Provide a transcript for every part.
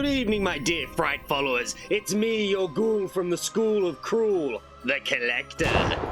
Good evening, my dear Fright Followers. It's me, your ghoul from the School of Cruel, the Collector.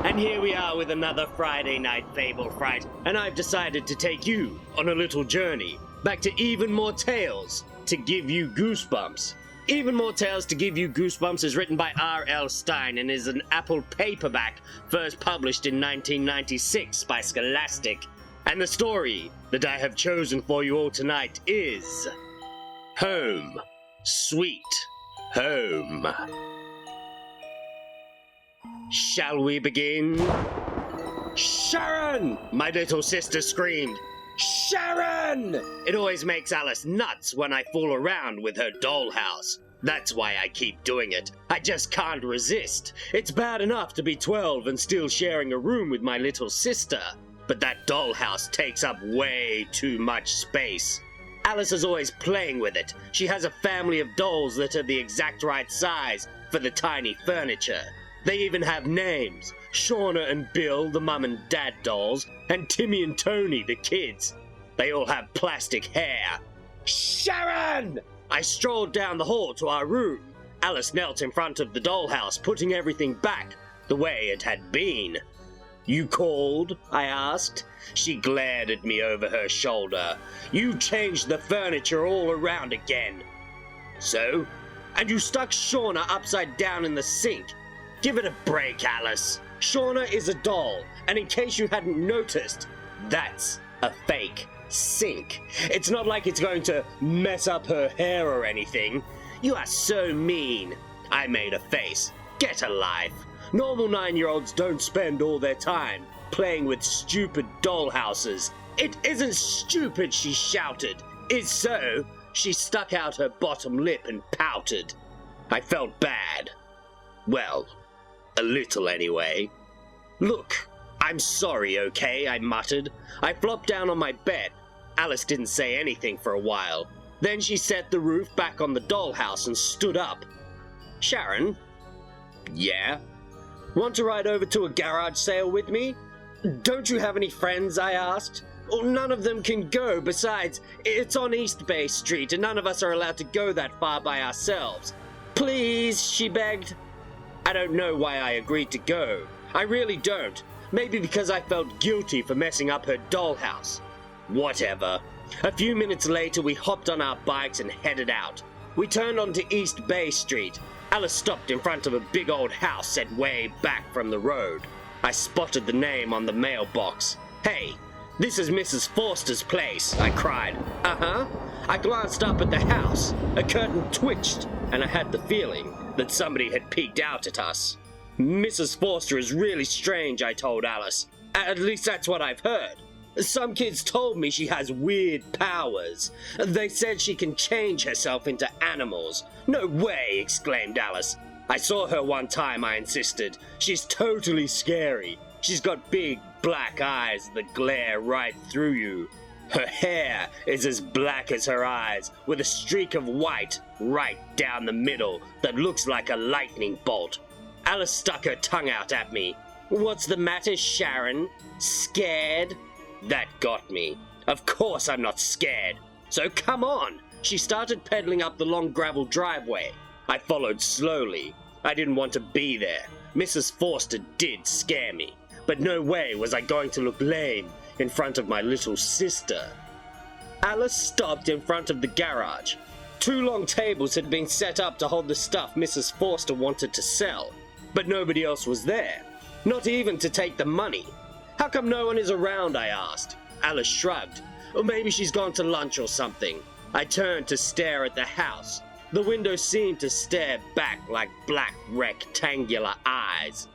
And here we are with another Friday Night Fable Fright, and I've decided to take you on a little journey back to Even More Tales to give you Goosebumps. Even More Tales to Give You Goosebumps is written by R.L. Stine and is an Apple paperback first published in 1996 by Scholastic. And the story that I have chosen for you all tonight is Home, Sweet Home. Shall we begin? Sharon! My little sister screamed. Sharon! It always makes Alice nuts when I fool around with her dollhouse. That's why I keep doing it. I just can't resist. It's bad enough to be 12 and still sharing a room with my little sister, but that dollhouse takes up way too much space. Alice is always playing with it. She has a family of dolls that are the exact right size for the tiny furniture. They even have names. Shauna and Bill, the mum and dad dolls, and Timmy and Tony, the kids. They all have plastic hair. Sharon! I strolled down the hall to our room. Alice knelt in front of the dollhouse, putting everything back the way it had been. You called? I asked. She glared at me over her shoulder. You changed the furniture all around again. So? And you stuck Shauna upside down in the sink. Give it a break, Alice. Shauna is a doll, and in case you hadn't noticed, that's a fake sink. It's not like it's going to mess up her hair or anything. You are so mean. I made a face. Get a life. Normal 9-year-olds don't spend all their time playing with stupid dollhouses. It isn't stupid, she shouted. It's so. She stuck out her bottom lip and pouted. I felt bad. Well, a little anyway. Look, I'm sorry, okay? I muttered. I flopped down on my bed. Alice didn't say anything for a while. Then she set the roof back on the dollhouse and stood up. Sharon? Yeah? Want to ride over to a garage sale with me? Don't you have any friends? I asked. Oh, none of them can go. Besides, it's on East Bay Street and none of us are allowed to go that far by ourselves. Please, she begged. I don't know why I agreed to go. I really don't. Maybe because I felt guilty for messing up her dollhouse. Whatever. A few minutes later, we hopped on our bikes and headed out. We turned onto East Bay Street. Alice stopped in front of a big old house set way back from the road. I spotted the name on the mailbox. Hey, this is Mrs. Forster's place, I cried. Uh-huh. I glanced up at the house. A curtain twitched, and I had the feeling that somebody had peeked out at us. Mrs. Forster is really strange, I told Alice. At least that's what I've heard. Some kids told me she has weird powers. They said she can change herself into animals. No way, exclaimed Alice. I saw her one time, I insisted. She's totally scary. She's got big black eyes that glare right through you. Her hair is as black as her eyes, with a streak of white right down the middle that looks like a lightning bolt. Alice stuck her tongue out at me. What's the matter, Sharon? Scared? That got me. Of course I'm not scared. So come on. She started pedaling up the long gravel driveway. I followed slowly. I didn't want to be there. Mrs. Forster did scare me. But no way was I going to look lame in front of my little sister. Alice stopped in front of the garage. 2 long tables had been set up to hold the stuff Mrs. Forster wanted to sell. But nobody else was there. Not even to take the money. How come no one is around, I asked. Alice shrugged. Or maybe she's gone to lunch or something. I turned to stare at the house. The window seemed to stare back like black rectangular eyes.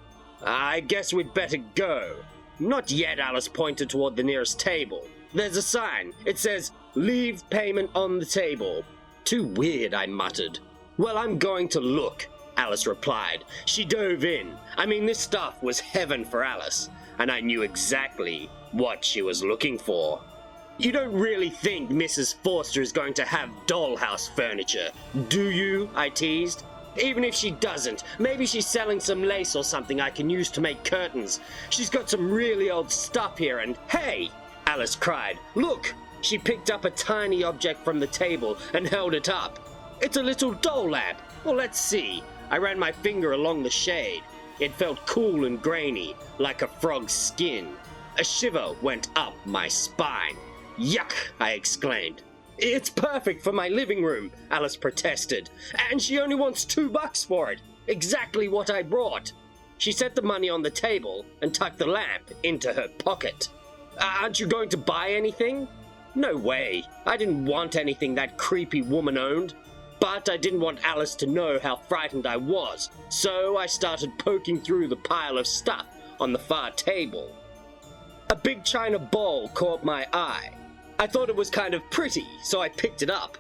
I guess we'd better go. Not yet, Alice pointed toward the nearest table. There's a sign. It says, leave payment on the table. Too weird, I muttered. Well, I'm going to look, Alice replied. She dove in. I mean, this stuff was heaven for Alice, and I knew exactly what she was looking for. You don't really think Mrs. Forster is going to have dollhouse furniture, do you? I teased. Even if she doesn't, maybe she's selling some lace or something I can use to make curtains. She's got some really old stuff here and, hey! Alice cried. Look! She picked up a tiny object from the table and held it up. It's a little doll lamp. Well, let's see. I ran my finger along the shade. It felt cool and grainy, like a frog's skin. A shiver went up my spine. Yuck, I exclaimed. It's perfect for my living room, Alice protested. And she only wants $2 for it. Exactly what I brought. She set the money on the table and tucked the lamp into her pocket. Aren't you going to buy anything? No way. I didn't want anything that creepy woman owned. But I didn't want Alice to know how frightened I was, so I started poking through the pile of stuff on the far table. A big china bowl caught my eye. I thought it was kind of pretty, so I picked it up.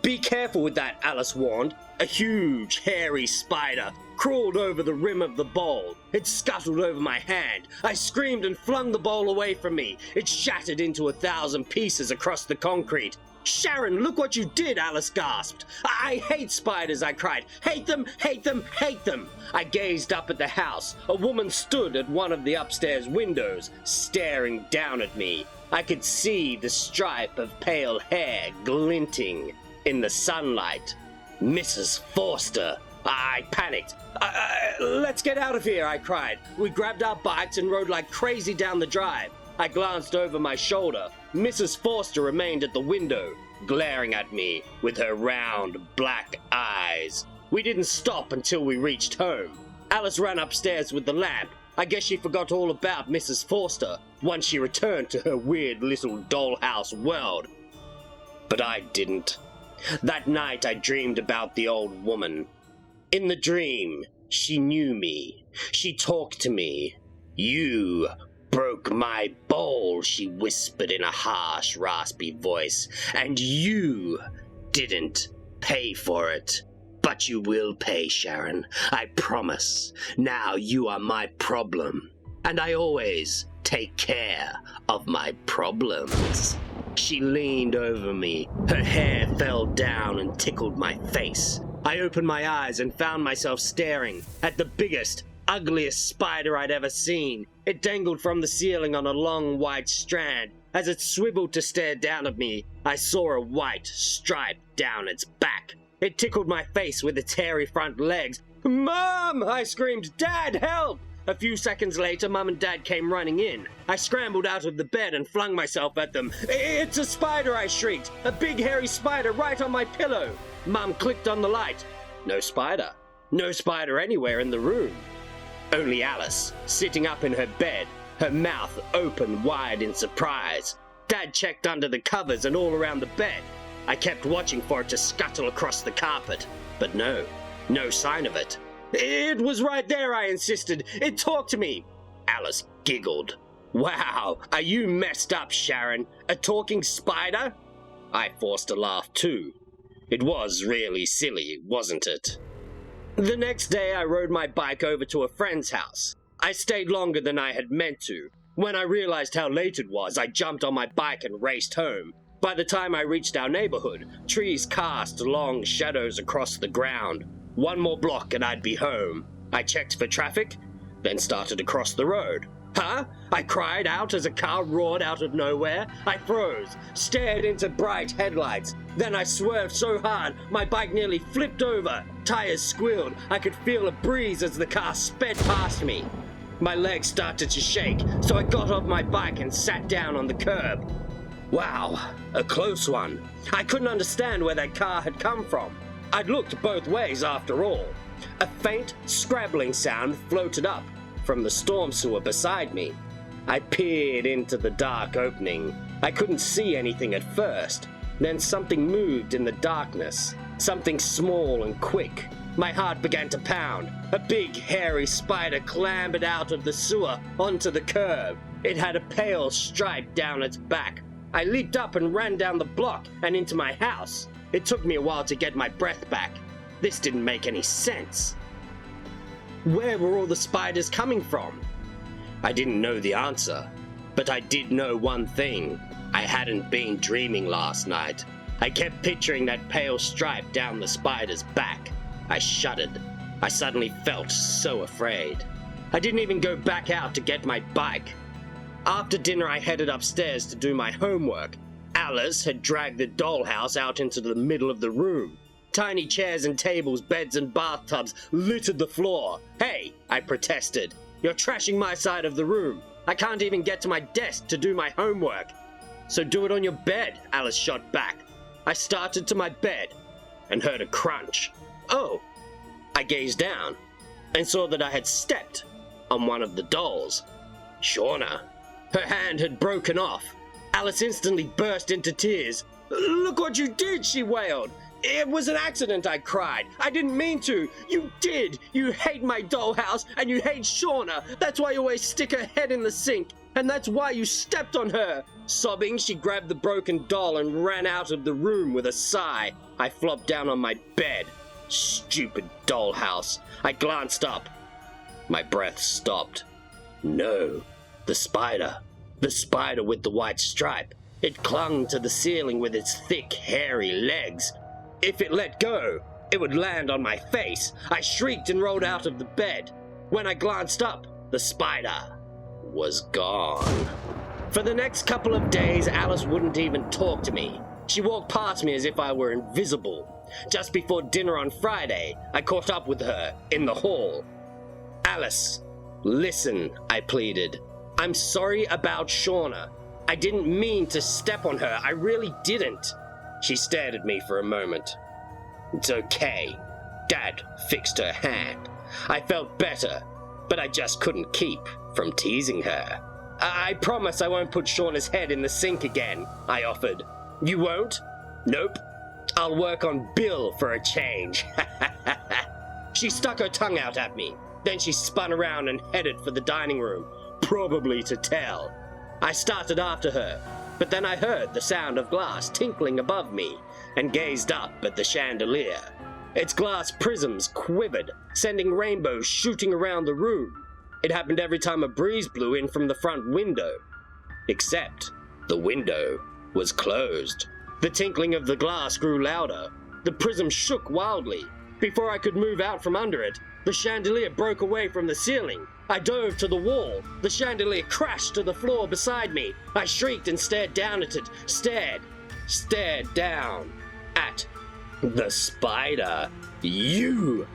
Be careful with that, Alice warned. A huge, hairy spider crawled over the rim of the bowl. It scuttled over my hand. I screamed and flung the bowl away from me. It shattered into 1,000 pieces across the concrete. Sharon, look what you did, Alice gasped. I hate spiders, I cried. Hate them, hate them, hate them. I gazed up at the house. A woman stood at one of the upstairs windows, staring down at me. I could see the stripe of pale hair glinting in the sunlight. Mrs. Forster. I panicked. Let's get out of here, I cried. We grabbed our bikes and rode like crazy down the drive. I glanced over my shoulder. Mrs. Forster remained at the window, glaring at me with her round, black eyes. We didn't stop until we reached home. Alice ran upstairs with the lamp. I guess she forgot all about Mrs. Forster once she returned to her weird little dollhouse world. But I didn't. That night I dreamed about the old woman. In the dream, she knew me. She talked to me. You broke my bowl, she whispered in a harsh, raspy voice, and you didn't pay for it. But you will pay, Sharon. I promise. Now you are my problem, and I always take care of my problems. She leaned over me. Her hair fell down and tickled my face. I opened my eyes and found myself staring at the biggest, ugliest spider I'd ever seen. It dangled from the ceiling on a long white strand. As it swiveled to stare down at me, I saw a white stripe down its back. It tickled my face with its hairy front legs. Mom! I screamed. Dad, help! A few seconds later, Mum and Dad came running in. I scrambled out of the bed and flung myself at them. It's a spider, I shrieked. A big hairy spider right on my pillow. Mum clicked on the light. No spider. No spider anywhere in the room. Only Alice, sitting up in her bed, her mouth open wide in surprise. Dad checked under the covers and all around the bed. I kept watching for it to scuttle across the carpet, but no sign of it. It was right there, I insisted. It talked to me. Alice giggled. Wow, are you messed up, Sharon? A talking spider? I forced a laugh too. It was really silly, wasn't it? The next day I rode my bike over to a friend's house. I stayed longer than I had meant to. When I realized how late it was, I jumped on my bike and raced home. By the time I reached our neighborhood, trees cast long shadows across the ground. One more block and I'd be home. I checked for traffic, then started across the road. Huh? I cried out as a car roared out of nowhere. I froze, stared into bright headlights. Then I swerved so hard, my bike nearly flipped over. Tires squealed. I could feel a breeze as the car sped past me. My legs started to shake, so I got off my bike and sat down on the curb. Wow, a close one. I couldn't understand where that car had come from. I'd looked both ways after all. A faint, scrabbling sound floated up from the storm sewer beside me. I peered into the dark opening. I couldn't see anything at first. Then something moved in the darkness. Something small and quick. My heart began to pound. A big, hairy spider clambered out of the sewer onto the curb. It had a pale stripe down its back. I leaped up and ran down the block and into my house. It took me a while to get my breath back. This didn't make any sense. Where were all the spiders coming from? I didn't know the answer, but I did know one thing. I hadn't been dreaming last night. I kept picturing that pale stripe down the spider's back. I shuddered. I suddenly felt so afraid. I didn't even go back out to get my bike. After dinner, I headed upstairs to do my homework. Alice had dragged the dollhouse out into the middle of the room. Tiny chairs and tables, beds and bathtubs littered the floor. Hey, I protested. You're trashing my side of the room. I can't even get to my desk to do my homework. So do it on your bed, Alice shot back. I started to my bed and heard a crunch. Oh, I gazed down and saw that I had stepped on one of the dolls. Shauna. Her hand had broken off. Alice instantly burst into tears. Look what you did, she wailed. It was an accident, I cried. I didn't mean to. You did. You hate my dollhouse and you hate Shauna. That's why you always stick her head in the sink. And that's why you stepped on her. Sobbing, she grabbed the broken doll and ran out of the room with a sigh. I flopped down on my bed. Stupid dollhouse. I glanced up. My breath stopped. No. The spider. The spider with the white stripe. It clung to the ceiling with its thick, hairy legs. If it let go, it would land on my face. I shrieked and rolled out of the bed. When I glanced up, the spider was gone. For the next couple of days, Alice wouldn't even talk to me. She walked past me as if I were invisible. Just before dinner on Friday, I caught up with her in the hall. Alice, listen, I pleaded. I'm sorry about Shauna. I didn't mean to step on her. I really didn't. She stared at me for a moment. It's okay. Dad fixed her hand. I felt better, but I just couldn't keep from teasing her. I promise I won't put Shauna's head in the sink again, I offered. You won't? Nope. I'll work on Bill for a change. She stuck her tongue out at me. Then she spun around and headed for the dining room, probably to tell. I started after her, but then I heard the sound of glass tinkling above me and gazed up at the chandelier. Its glass prisms quivered, sending rainbows shooting around the room. It happened every time a breeze blew in from the front window. Except the window was closed. The tinkling of the glass grew louder. The prism shook wildly. Before I could move out from under it, the chandelier broke away from the ceiling. I dove to the wall. The chandelier crashed to the floor beside me. I shrieked and stared down at it. Stared down at the spider. You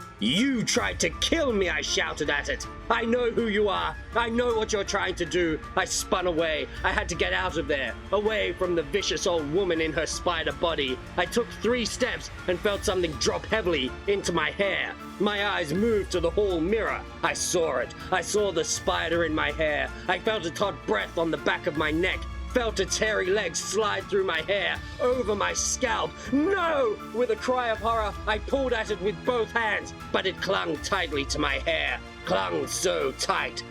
tried to kill me, I shouted at it. I know who you are. I know what you're trying to do. I spun away. I had to get out of there, away from the vicious old woman in her spider body. I took 3 steps and felt something drop heavily into my hair. My eyes moved to the hall mirror. I saw it. I saw the spider in my hair. I felt its hot breath on the back of my neck. Felt its hairy legs slide through my hair, over my scalp. No! With a cry of horror, I pulled at it with both hands, but it clung tightly to my hair. Clung so tight,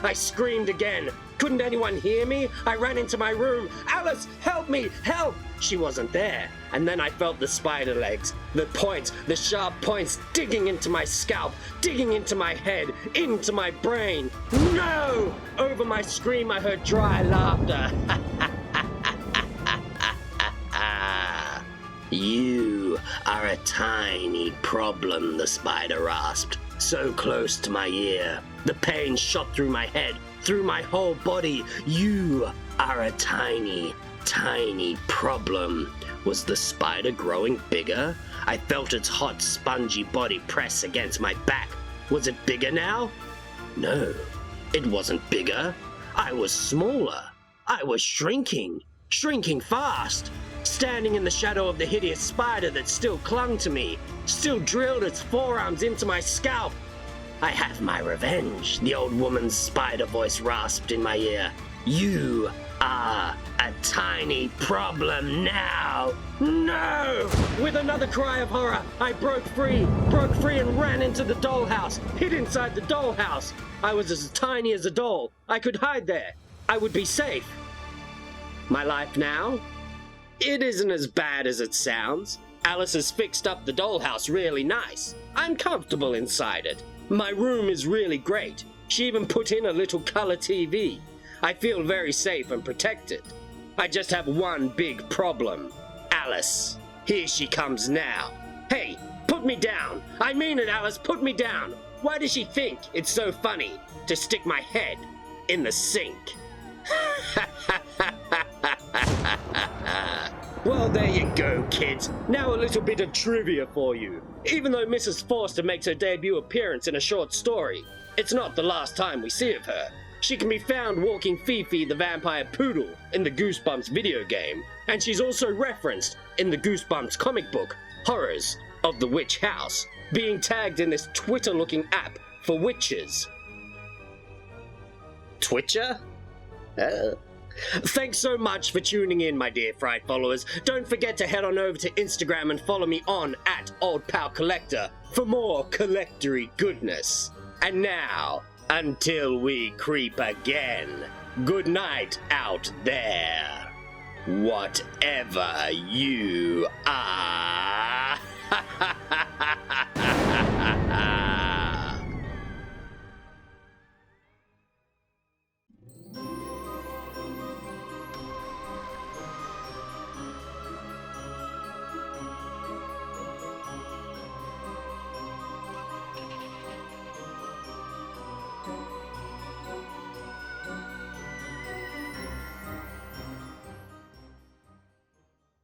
I screamed again. Couldn't anyone hear me? I ran into my room. Alice, help me, help! She wasn't there. And then I felt the spider legs, the points, the sharp points digging into my scalp, digging into my head, into my brain. No! Over my scream, I heard dry laughter. You are a tiny problem, the spider rasped, so close to my ear. The pain shot through my head, through my whole body. You are a tiny problem. Was the spider growing bigger? I felt its hot, spongy body press against my back. Was it bigger now? No, it wasn't bigger. I was smaller. I was shrinking fast. Standing in the shadow of the hideous spider that still clung to me, still drilled its forearms into my scalp. I have my revenge, the old woman's spider voice rasped in my ear. You are a tiny problem now. No! With another cry of horror, I broke free and ran into the dollhouse, hid inside the dollhouse. I was as tiny as a doll. I could hide there. I would be safe. My life now? It isn't as bad as it sounds. Alice has fixed up the dollhouse really nice. I'm comfortable inside it. My room is really great. She even put in a little color TV. I feel very safe and protected. I just have one big problem. Alice. Here she comes now. Hey, put me down. I mean it, Alice, put me down. Why does she think it's so funny to stick my head in the sink? Well, there you go, kids. Now a little bit of trivia for you. Even though Mrs. Forster makes her debut appearance in a short story, it's not the last time we see of her. She can be found walking Fifi the Vampire Poodle in the Goosebumps video game, and she's also referenced in the Goosebumps comic book, Horrors of the Witch House, being tagged in this Twitter-looking app for witches. Twitcher? Thanks so much for tuning in, my dear Fright Followers. Don't forget to head on over to Instagram and follow me on @OldPalCollector for more collectory goodness. And now, until we creep again, good night out there, whatever you are.